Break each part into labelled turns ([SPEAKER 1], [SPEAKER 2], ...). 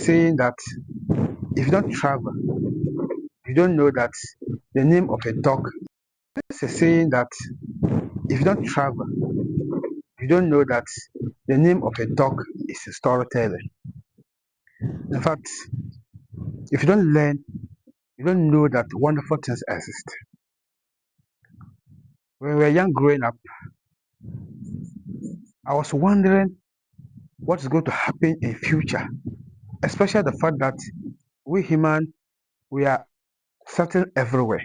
[SPEAKER 1] saying that if you don't travel, you don't know that the name of a dog. There's a saying that if you don't travel, you don't know that the name of a dog is a storyteller. In fact, if you don't learn, you don't know that wonderful things exist. When we were young growing up, I was wondering what is going to happen in future, especially the fact that we human, we are settling everywhere.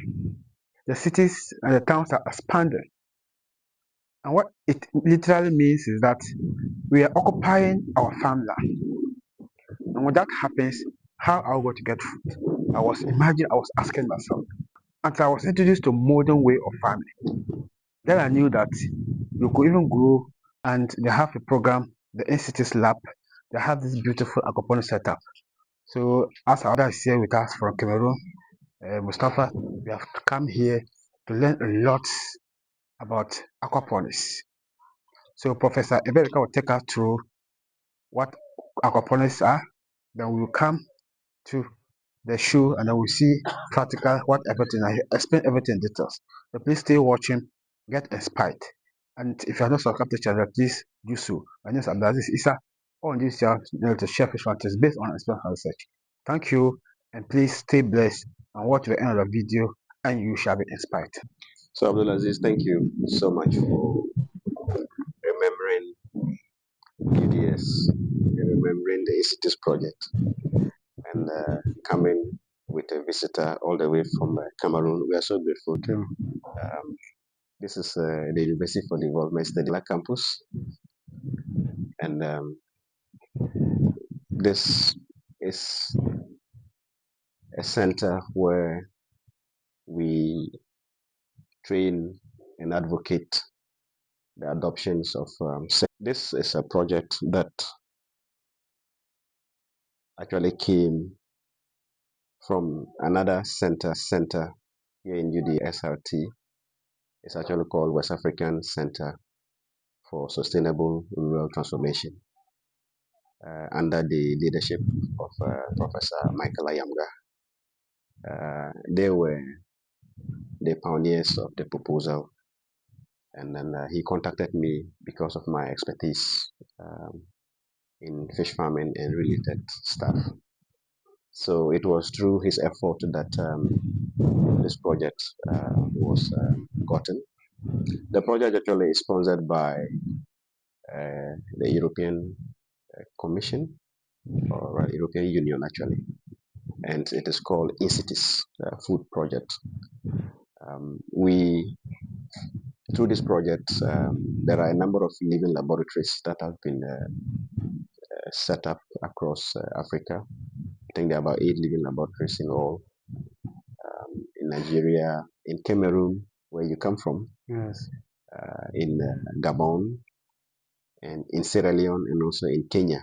[SPEAKER 1] The cities and the towns are expanding. And what it literally means is that we are occupying our farmland. And when that happens, how are we going to get food? I was asking myself. Until I was introduced to modern way of farming. Then I knew that you could even grow, and they have a program, the Institute's Lab. They have this beautiful aquaponics setup. So as our brother is here with us from Cameroon, Mustafa, we have come here to learn a lot about aquaponics. So Professor Eberika will take us through what aquaponics are. Then we will come to the show and then we'll see practical what everything. I explain everything in details. So please stay watching, get inspired. And if you are not subscribed to the channel, please do so. My name is Abdulaziz Issa. On this channel, to share fish factors based on experience research. Thank you, and please stay blessed and watch the end of the video, and you shall be inspired.
[SPEAKER 2] So Abdulaziz, thank you so much for remembering UDS, remembering the Institute's project, and coming with a visitor all the way from Cameroon. We are so grateful. This is the University for Development Study campus, and this is a center where we train and advocate the adoptions of this is a project that actually came from another center here in UDSRT. It's actually called West African Center for Sustainable Rural Transformation under the leadership of Professor Michael Ayamga. They were the pioneers of the proposal, and then he contacted me because of my expertise in fish farming and related stuff. So it was through his effort that this project was gotten. The project actually is sponsored by the European Commission, or European Union actually, and it is called INCITIS Food Project. Through this project, there are a number of living laboratories that have been set up across Africa. I think there are about 8 living laboratories in all. In Nigeria, in Cameroon, where you come from,
[SPEAKER 1] Yes.
[SPEAKER 2] In Gabon, and in Sierra Leone, and also in Kenya.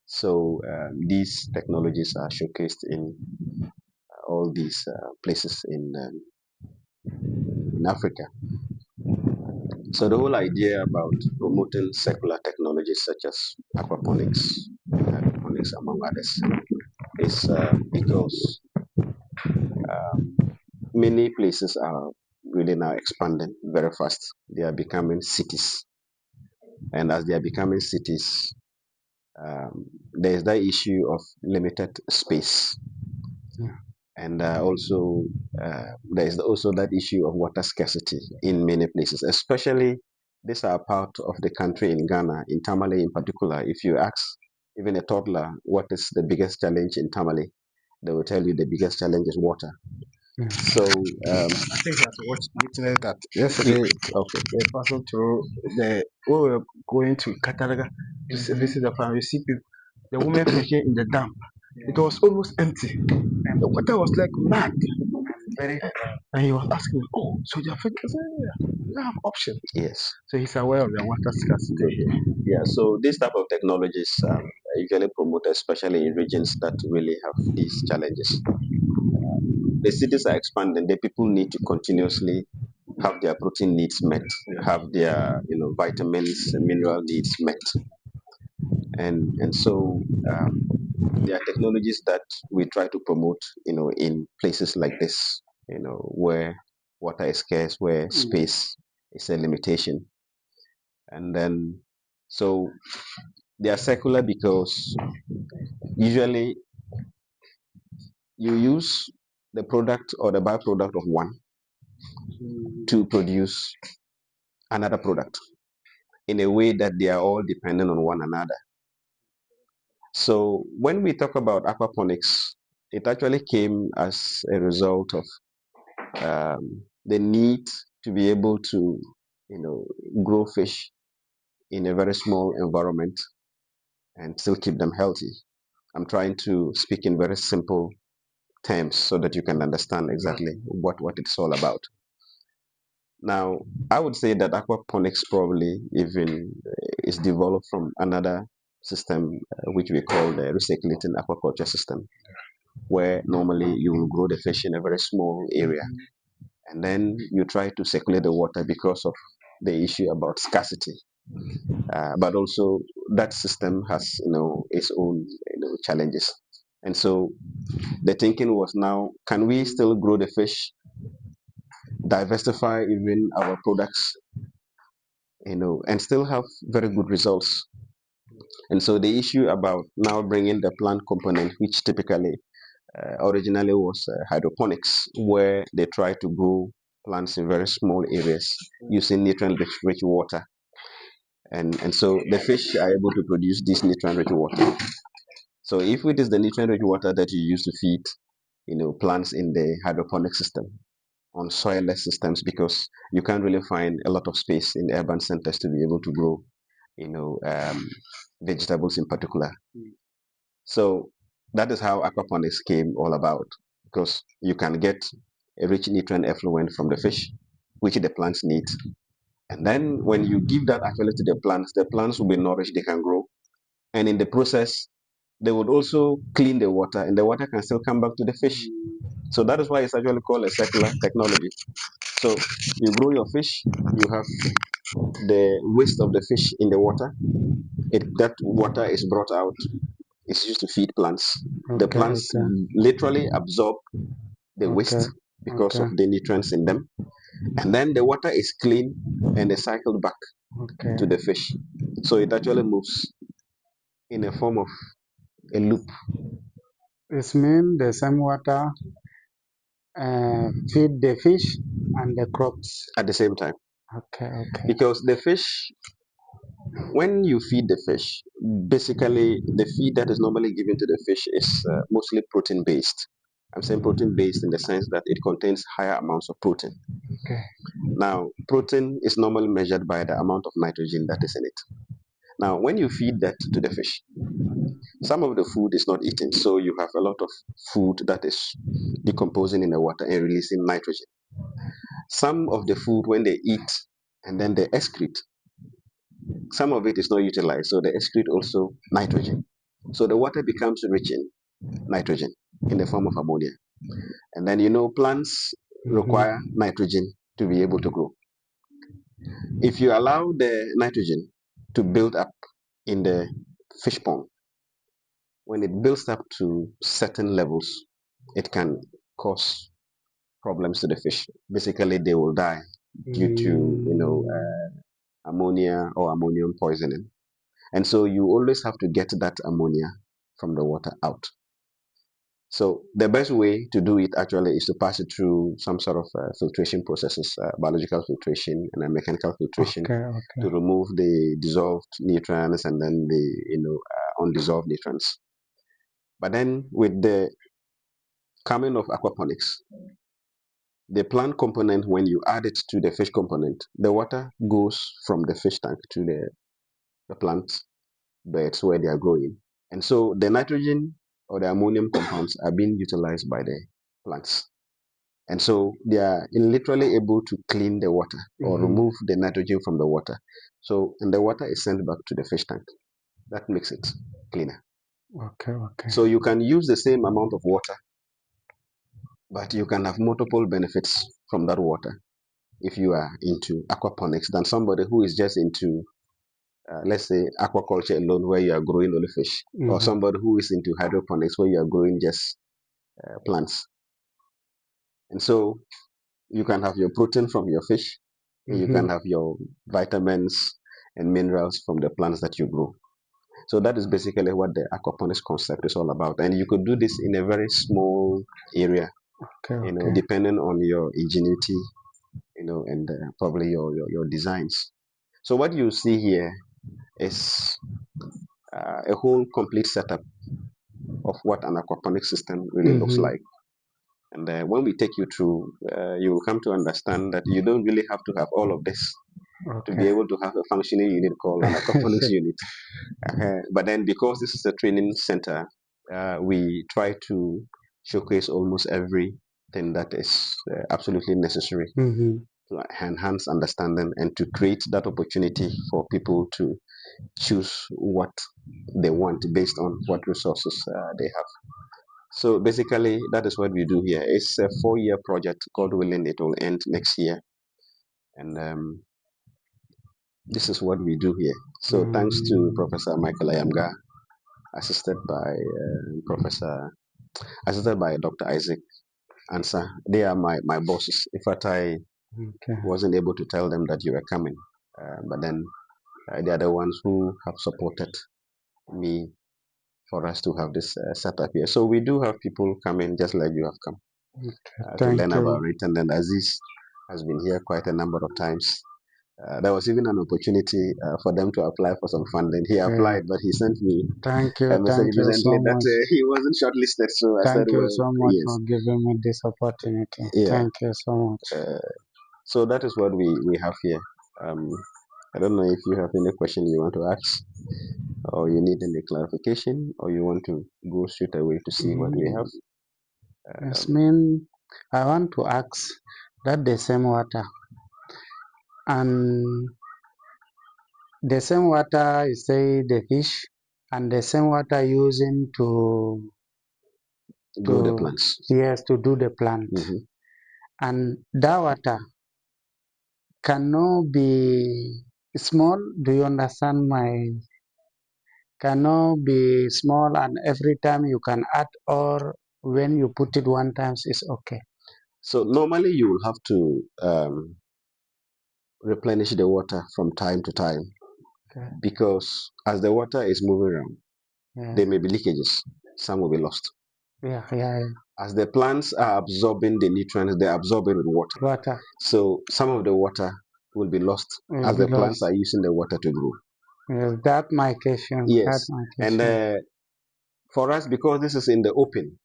[SPEAKER 2] So these technologies are showcased in all these places in Africa. So the whole idea about promoting circular technologies such as aquaponics, hydroponics, among others, is because many places are really now expanding very fast. They are becoming cities. And as they are becoming cities, there is that issue of limited space.
[SPEAKER 1] Yeah.
[SPEAKER 2] And also, there is also that issue of water scarcity in many places, especially these are part of the country in Ghana, in Tamale in particular. If you ask even a toddler what is the biggest challenge in Tamale, they will tell you the biggest challenge is water.
[SPEAKER 1] Yeah.
[SPEAKER 2] So
[SPEAKER 1] I think that's what witness that yesterday.
[SPEAKER 2] okay.
[SPEAKER 1] We're passing through the we were going to Cataraga to visit the farm. You see people, the women fishing in the dam. It was almost empty, and the water was like mad. And he was asking me, "Oh, so you're fishing?" I said, "Yeah, you don't have option."
[SPEAKER 2] Yes.
[SPEAKER 1] So he's aware of the water scarcity here.
[SPEAKER 2] Yeah. So this type of technologies are usually promoted, especially in regions that really have these challenges. The cities are expanding. The people need to continuously have their protein needs met, have their vitamins and mineral needs met, and so there are technologies that we try to promote, in places like this, where water is scarce, where space is a limitation. And then, so they are circular because usually you use the product or the byproduct of one to produce another product in a way that they are all dependent on one another. So when we talk about aquaponics, it actually came as a result of the need to be able to, grow fish in a very small environment and still keep them healthy. I'm trying to speak in very simple terms so that you can understand exactly what it's all about. Now, I would say that aquaponics probably even is developed from another system which we call the recirculating aquaculture system, where normally you will grow the fish in a very small area and then you try to circulate the water because of the issue about scarcity. But also that system has its own challenges. And so the thinking was, now can we still grow the fish, diversify even our products, and still have very good results. And so the issue about now bringing the plant component, which typically originally was hydroponics, where they try to grow plants in very small areas using nutrient-rich water. And so the fish are able to produce this nutrient-rich water. So if it is the nutrient-rich water that you use to feed, plants in the hydroponic system, on soilless systems, because you can't really find a lot of space in urban centers to be able to grow, vegetables in particular. So that is how aquaponics came all about, because you can get a rich nutrient effluent from the fish, which the plants need. And then when you give that actually to the plants will be nourished, they can grow. And in the process, they would also clean the water, and the water can still come back to the fish. So that is why it's actually called a circular technology. So you grow your fish, you have the waste of the fish in the water. That water is brought out, it's used to feed plants. The
[SPEAKER 1] Okay,
[SPEAKER 2] plants
[SPEAKER 1] okay,
[SPEAKER 2] literally absorb the
[SPEAKER 1] okay,
[SPEAKER 2] waste because
[SPEAKER 1] okay,
[SPEAKER 2] of the nutrients in them. And then the water is clean and is cycled back
[SPEAKER 1] okay.
[SPEAKER 2] to the fish. So it actually moves in a form of a loop
[SPEAKER 1] It means the same water feed the fish and the crops.
[SPEAKER 2] at the same time.
[SPEAKER 1] Okay, okay,
[SPEAKER 2] Because the fish, when you feed the fish, basically the feed that is normally given to the fish is mostly protein based. I'm saying protein based in the sense that it contains higher amounts of protein.
[SPEAKER 1] okay.
[SPEAKER 2] Now, protein is normally measured by the amount of nitrogen that is in it. Now, when you feed that to the fish, some of the food is not eaten, so you have a lot of food that is decomposing in the water and releasing nitrogen. Some of the food, when they eat and then they excrete, some of it is not utilized, so they excrete also nitrogen. So the water becomes rich in nitrogen in the form of ammonia. And then plants require nitrogen to be able to grow. If you allow the nitrogen to build up in the fish pond, when it builds up to certain levels, it can cause problems to the fish. Basically, they will die due to ammonia or ammonium poisoning. And so you always have to get that ammonia from the water out. So the best way to do it actually is to pass it through some sort of filtration processes, biological filtration and a mechanical filtration,
[SPEAKER 1] Okay, okay,
[SPEAKER 2] to remove the dissolved nutrients and then the undissolved nutrients. But then with the coming of aquaponics, the plant component, when you add it to the fish component, the water goes from the fish tank to the plant beds where they are growing. And so the nitrogen or the ammonium compounds are being utilized by the plants. And so they are literally able to clean the water or remove the nitrogen from the water. So, and the water is sent back to the fish tank. That makes it cleaner.
[SPEAKER 1] okay, okay.
[SPEAKER 2] So you can use the same amount of water, but you can have multiple benefits from that water if you are into aquaponics than somebody who is just into let's say aquaculture alone, where you are growing only fish, or somebody who is into hydroponics, where you are growing just plants. And so you can have your protein from your fish, and you can have your vitamins and minerals from the plants that you grow. So that is basically what the aquaponics concept is all about. And you could do this in a very small area, depending on your ingenuity, and probably your designs. So what you see here is a whole complete setup of what an aquaponics system really looks like. And when we take you through, you will come to understand that you don't really have to have all of this to be able to have a functioning unit called an aquaponics unit. But then, because this is a training center, we try to showcase almost everything that is absolutely necessary to enhance understanding and to create that opportunity for people to choose what they want based on what resources they have. So basically, that is what we do here. It's a 4-year project. God willing, it will end next year. And this is what we do here. So thanks to Professor Michael Ayamga, assisted by assisted by Dr. Isaac Ansa. They are my bosses. In fact, I wasn't able to tell them that you were coming, but then they are the ones who have supported me for us to have this setup here. So we do have people coming just like you have come to learn about it. And then Aziz has been here quite a number of times. There was even an opportunity for them to apply for some funding. He applied, but he sent me a message recently that he wasn't shortlisted. So I said, well,
[SPEAKER 1] So much
[SPEAKER 2] yes.
[SPEAKER 1] for giving me this opportunity.
[SPEAKER 2] Yeah.
[SPEAKER 1] Thank you so much.
[SPEAKER 2] So that is what we have here. I don't know if you have any question you want to ask, or you need any clarification, or you want to go straight away to see what we have.
[SPEAKER 1] Yes, I want to ask that the same water and the same water you say the fish and the same water using
[SPEAKER 2] Grow the plants.
[SPEAKER 1] Yes, to do the plant. And that water cannot be small. Do you understand my? Cannot be small, and every time you can add, or when you put it one times is okay.
[SPEAKER 2] So normally you will have to replenish the water from time to time, because as the water is moving around, there may be leakages. Some will be lost. As the plants are absorbing the nutrients, they absorb it with water. So some of the water will be lost as the plants are using the water to grow.
[SPEAKER 1] Yes, that's my question.
[SPEAKER 2] Yes.
[SPEAKER 1] That's my question.
[SPEAKER 2] And for us, because this is in the open,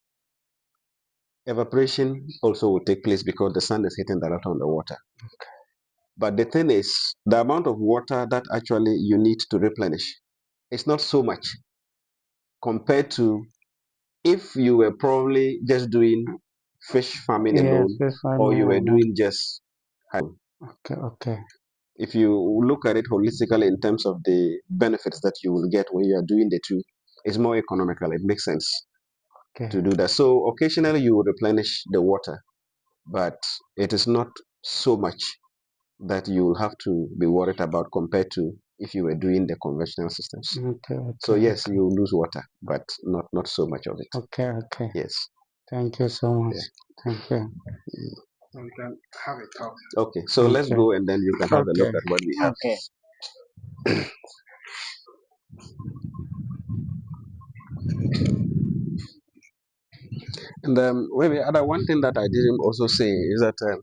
[SPEAKER 2] evaporation also will take place because the sun is hitting directly on the water. But the thing is, the amount of water that actually you need to replenish is not so much compared to if you were probably just doing fish farming alone, or you were doing just
[SPEAKER 1] Okay.
[SPEAKER 2] if you look at it holistically in terms of the benefits that you will get when you are doing the two, it's more economical. It makes sense to do that. So occasionally you will replenish the water, but it is not so much that you will have to be worried about compared to if you were doing the conventional systems. So yes, you lose water, but not so much of it.
[SPEAKER 1] Okay.
[SPEAKER 2] Yes.
[SPEAKER 1] Thank you so much. Thank you.
[SPEAKER 2] We can have a talk. Okay, so let's go and then you can have a look at what we have. And maybe other one thing that I didn't also say is that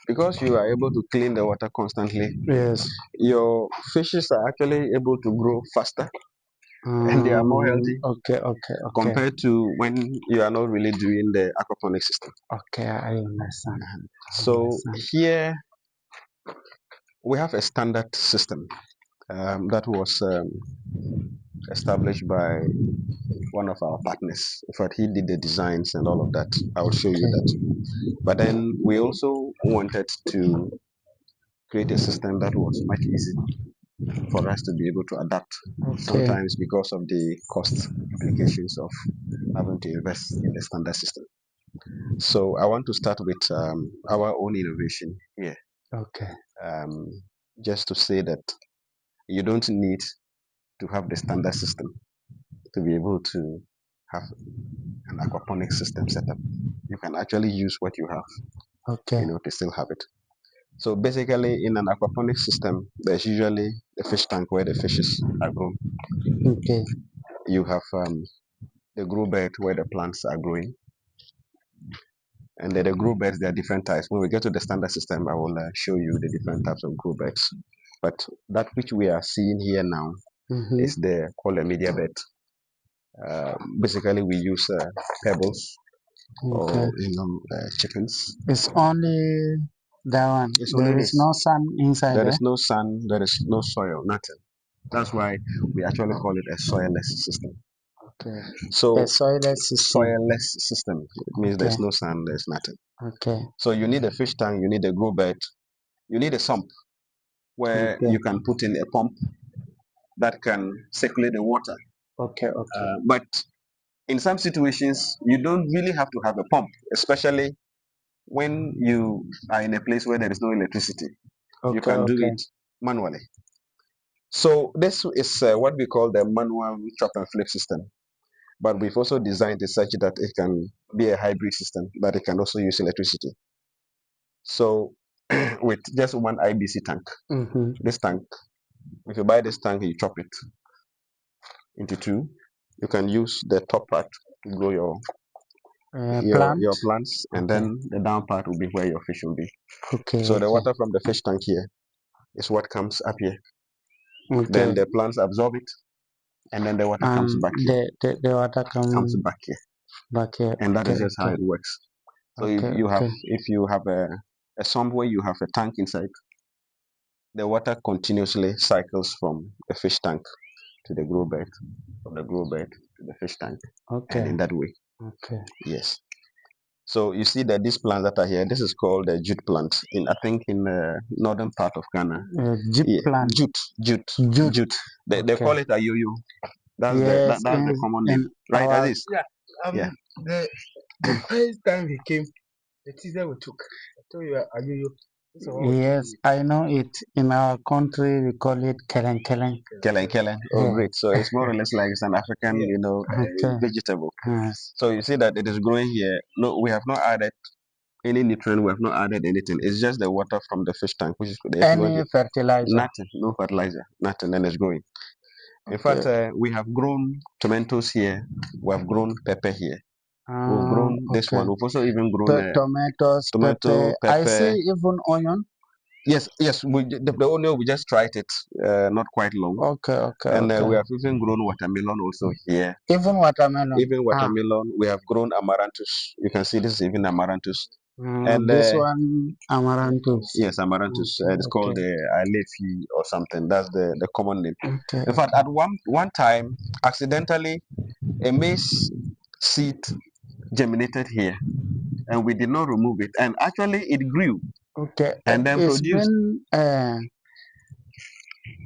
[SPEAKER 2] because you are able to clean the water constantly,
[SPEAKER 1] Yes.
[SPEAKER 2] your fishes are actually able to grow faster and they are more healthy.
[SPEAKER 1] Okay.
[SPEAKER 2] Compared to when you are not really doing the aquaponics system.
[SPEAKER 1] Okay, I understand.
[SPEAKER 2] So here we have a standard system that was established by one of our partners. In fact, he did the designs and all of that. I will show you that. But then we also wanted to create a system that was much easier for us to be able to adapt. Sometimes because of the cost implications of having to invest in the standard system. So I want to start with our own innovation here.
[SPEAKER 1] Okay.
[SPEAKER 2] Just to say that You don't need to have the standard system to be able to have an aquaponics system set up. You can actually use what you have,
[SPEAKER 1] Okay.
[SPEAKER 2] to still have it. So basically, in an aquaponics system, there's usually a fish tank where the fishes are grown.
[SPEAKER 1] Okay.
[SPEAKER 2] You have the grow bed where the plants are growing. And then the grow beds, there are different types. When we get to the standard system, I will show you the different types of grow beds. But that which we are seeing here now is the called a media bed. Basically, we use pebbles
[SPEAKER 1] Okay.
[SPEAKER 2] or chickens.
[SPEAKER 1] It's only that one.
[SPEAKER 2] It's only
[SPEAKER 1] There is
[SPEAKER 2] this.
[SPEAKER 1] no sun inside
[SPEAKER 2] There
[SPEAKER 1] there.
[SPEAKER 2] is no sun. There is no soil. Nothing. That's why we actually call it a soilless system.
[SPEAKER 1] Okay.
[SPEAKER 2] So
[SPEAKER 1] A soilless system.
[SPEAKER 2] soilless system. It means
[SPEAKER 1] Okay.
[SPEAKER 2] there's no sun. There's nothing.
[SPEAKER 1] Okay.
[SPEAKER 2] So you need a fish tank. You need a grow bed. You need a sump where
[SPEAKER 1] Okay.
[SPEAKER 2] you can put in a pump that can circulate the water.
[SPEAKER 1] Okay. Okay.
[SPEAKER 2] But in some situations, you don't really have to have a pump, especially when you are in a place where there is no electricity. You
[SPEAKER 1] Okay.
[SPEAKER 2] can do
[SPEAKER 1] Okay.
[SPEAKER 2] it manually. So this is what we call the manual chop and flip system. But we've also designed it such that it can be a hybrid system, that it can also use electricity. So with just one IBC tank, this tank, if you buy this tank, you chop it into two. You can use the top part to grow your plants, and
[SPEAKER 1] Okay.
[SPEAKER 2] then the down part will be where your fish will be.
[SPEAKER 1] Okay.
[SPEAKER 2] So the
[SPEAKER 1] Okay.
[SPEAKER 2] water from the fish tank here is what comes up here.
[SPEAKER 1] Okay.
[SPEAKER 2] Then the plants absorb it, and then the water comes back here.
[SPEAKER 1] The water
[SPEAKER 2] Comes back here,
[SPEAKER 1] back here.
[SPEAKER 2] and that is
[SPEAKER 1] Okay.
[SPEAKER 2] just how
[SPEAKER 1] Okay.
[SPEAKER 2] it works. So
[SPEAKER 1] Okay.
[SPEAKER 2] if you have a sump where you have a tank inside, the water continuously cycles from the fish tank to the grow bed, from the grow bed to the fish tank, and in that way.
[SPEAKER 1] Okay.
[SPEAKER 2] Yes. So you see that these plants that are here, this is called the jute plant. I think in the northern part of Ghana.
[SPEAKER 1] Jute
[SPEAKER 2] Yeah,
[SPEAKER 1] plant.
[SPEAKER 2] jute. They call it a yo-yo. That's
[SPEAKER 1] Yes.
[SPEAKER 2] that's the common name, right?
[SPEAKER 1] Our,
[SPEAKER 2] Aziz? Yeah.
[SPEAKER 1] the first time he came, the teaser we took. I told you, are you? Yes, I know it. In our country, we call it kelen kelen.
[SPEAKER 2] Kellen, Kellen. Oh, great. So it's more or less like it's an African,
[SPEAKER 1] Okay.
[SPEAKER 2] vegetable.
[SPEAKER 1] Yes.
[SPEAKER 2] So you see that it is growing here. No, we have not added any nutrient. We have not added anything. It's just the water from the fish tank, which is the effluent.
[SPEAKER 1] Any fertilizer?
[SPEAKER 2] Nothing, no fertilizer, nothing, and it's growing. In fact, we have grown tomatoes here. We have grown pepper here. We've grown this one. We've also even grown
[SPEAKER 1] Tomatoes,
[SPEAKER 2] tomato,
[SPEAKER 1] I see
[SPEAKER 2] pepper.
[SPEAKER 1] even onion.
[SPEAKER 2] Yes, yes. The onion, we just tried it, not quite long.
[SPEAKER 1] Okay, okay,
[SPEAKER 2] And
[SPEAKER 1] okay.
[SPEAKER 2] we have even grown watermelon also here.
[SPEAKER 1] Even watermelon.
[SPEAKER 2] Even watermelon, we have grown amaranthus. You can see this is even amaranthus. And
[SPEAKER 1] This one amaranthus.
[SPEAKER 2] yes, amaranthus. It's called the alefi or something. That's the common name.
[SPEAKER 1] Okay.
[SPEAKER 2] In fact, at one time, accidentally, a maize seed germinated here, and we did not remove it. And actually, it grew.
[SPEAKER 1] Okay.
[SPEAKER 2] And then
[SPEAKER 1] It's
[SPEAKER 2] produced.
[SPEAKER 1] been.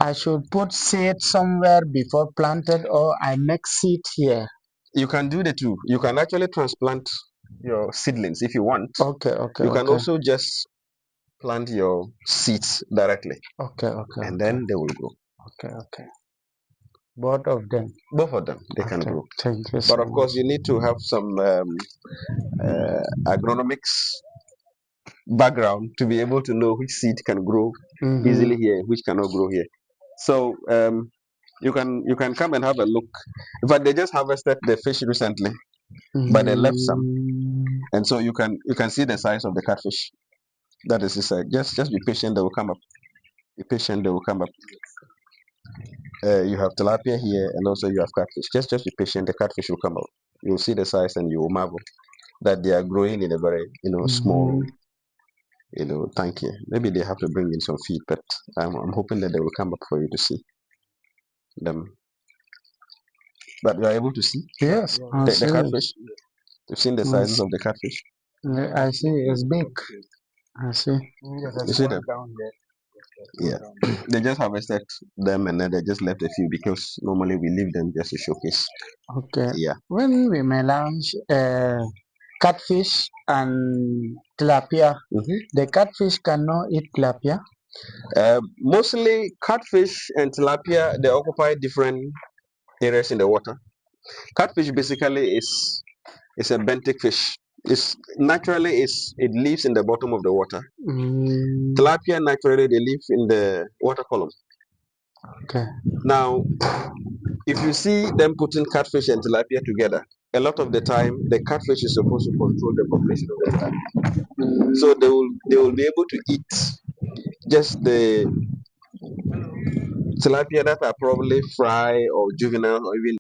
[SPEAKER 1] I should put seed somewhere before planted, or I make seed here.
[SPEAKER 2] You can do the two. You can actually transplant your seedlings if you want.
[SPEAKER 1] Okay, okay.
[SPEAKER 2] You can also just plant your seeds directly.
[SPEAKER 1] Okay, okay.
[SPEAKER 2] And then they will grow.
[SPEAKER 1] Okay, okay. Both of them.
[SPEAKER 2] Both of them, they can grow.
[SPEAKER 1] Thank you.
[SPEAKER 2] But of course, you need to have some agronomics background to be able to know which seed can grow easily here, which cannot grow here. So you can come and have a look. In fact, they just harvested the fish recently, but they left some, and so you can see the size of the catfish. That is inside. Just be patient; they will come up. Be patient; they will come up. You have tilapia here, and also you have catfish. Just be patient; the catfish will come out. You will see the size, and you will marvel that they are growing in a very small tank here. Maybe they have to bring in some feed, but I'm hoping that they will come up for you to see them. But you are able to see
[SPEAKER 1] Yes,
[SPEAKER 2] the catfish. You've seen the sizes of the catfish.
[SPEAKER 1] I see. It's big. I see.
[SPEAKER 2] You see them? Yeah. They just harvested them and then they just left a few because normally we leave them just to showcase.
[SPEAKER 1] Okay.
[SPEAKER 2] Yeah.
[SPEAKER 1] When we may launch catfish and tilapia, the catfish cannot eat tilapia.
[SPEAKER 2] Mostly catfish and tilapia, they occupy different areas in the water. Catfish basically is a benthic fish. It's naturally it lives in the bottom of the water. Tilapia naturally they live in the water column.
[SPEAKER 1] Okay.
[SPEAKER 2] Now, if you see them putting catfish and tilapia together, a lot of the time the catfish is supposed to control the population of the tilapia. So they will be able to eat just the tilapia that are probably fry or juvenile or even